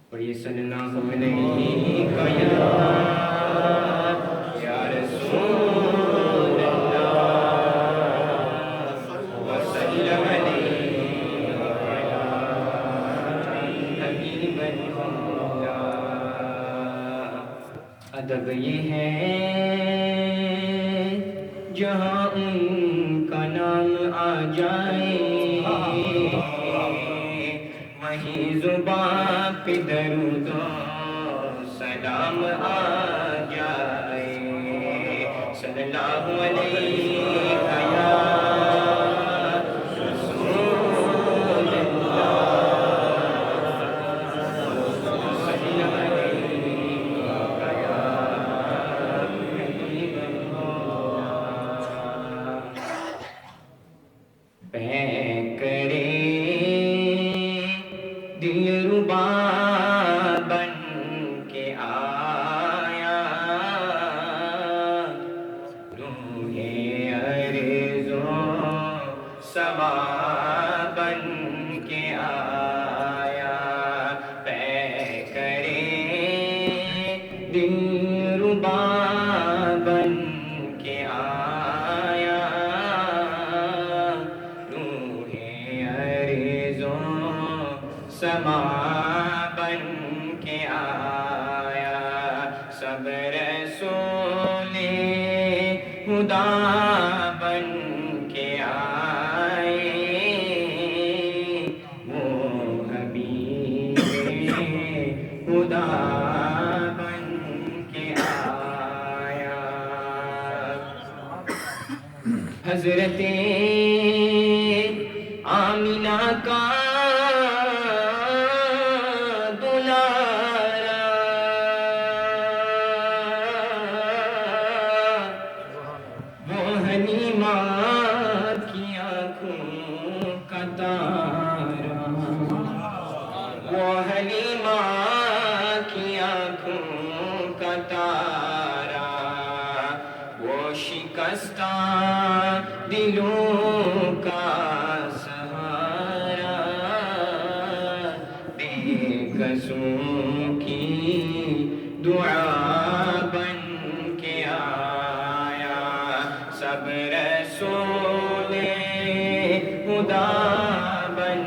پڑھیے صلی اللہ علیہ یا رسول اللہ وسلم علیہ حبیب اللہ۔ ادب یہ ہے جہاں ان کا نام آ جائے، وہیں زبان پہ درود و سلام آ جائے۔ صلی اللہ علیہ یا رسول اللہ، صلی علیہ یا حبیب اللہ۔ پہ کرے دلربا بن کے آیا، روح عرض و سما بن کے آیا۔ پہ کرے دلربا بن کے آیا، روح عرض و سما بن کے آیا۔ سب رسول خدا بن کے آئے، وہ حبیب خدا بن کے آیا۔ حضرت آمینہ کا حلیمہ کی آنکھوں کا تارا، وہ حلیمہ کی آنکھوں کا تارا، وہ شکستہ دلوں کا سہارا، بے کسوں کی دعا بن کے آیا۔ سب رسول خدا بن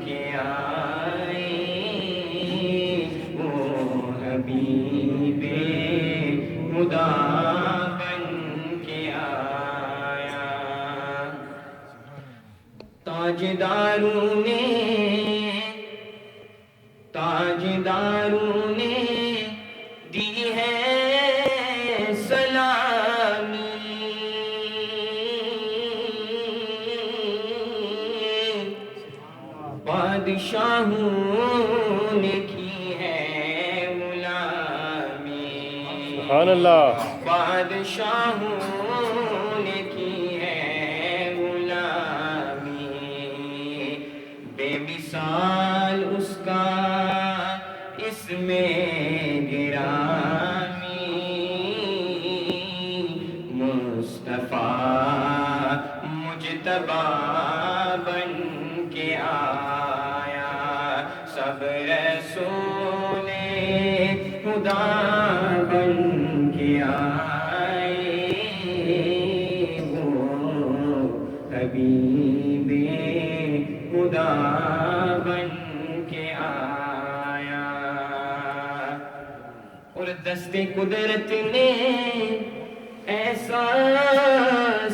کے آئے، وہ حبیب خدا بن کے آیا۔ تاجداروں نے دی ہے سلامی، بادشاہوں نے کی ہے غلامی، سبحان اللہ۔ بادشاہوں نے کی ہے غلامی، بے مثال اس کا اس میں گرامی، مصطفیٰ مجتبیٰ بن کے آیا۔ سب رسول خدا بن کے آئے، وہ حبیب خدا بن کے آیا۔ اور دست قدرت نے ایسا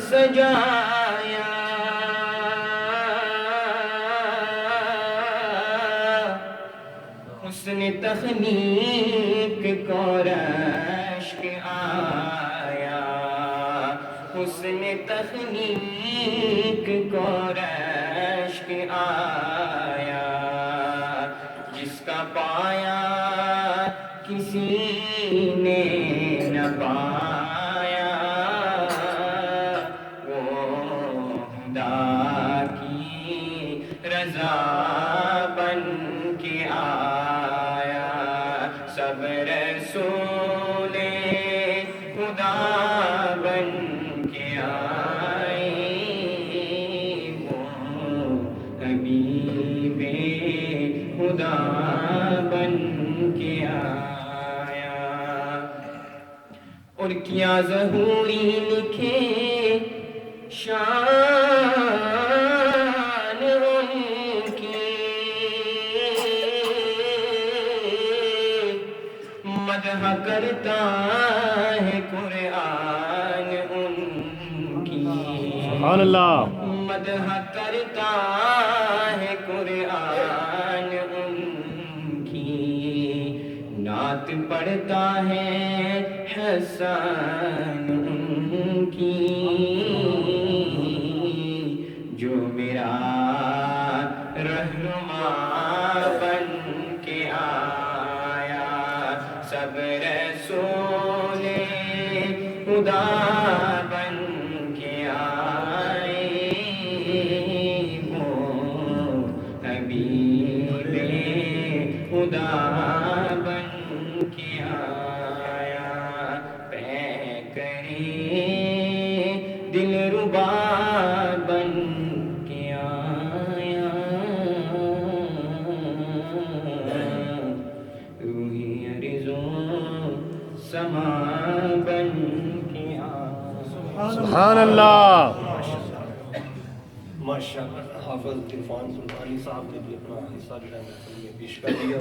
سجایا، حسن تخلیق کو رشک آیا، حسن تخلیق کو رشک آیا، جس کا پایا کسی نے نہ پایا، وہ خدا کی رضا بن کے آیا۔ سب رسول خدا بن کے آیا۔ اور کیا ظہوری لکھے شان ان کی، مدح کرتا ہے قرآن ان کی، سبحان اللہ، مدح کرتا ہے قرآن ان کی، نعت پڑھتا ہے حسن ان کی، جو میرا رہنما بن کے آیا، سب رسول خدا بن کے آئے، وہ حبیب خدا بن کے آیا، پے کرے دل ربا بن کے آیا، روحی ارزوں سما بن کے آیا۔ سبحان اللہ۔ ماشاء اللہ، حافظ عرفان سلطانی صاحب نے بھی اپنا حصہ جو ہے پیش کر دیا۔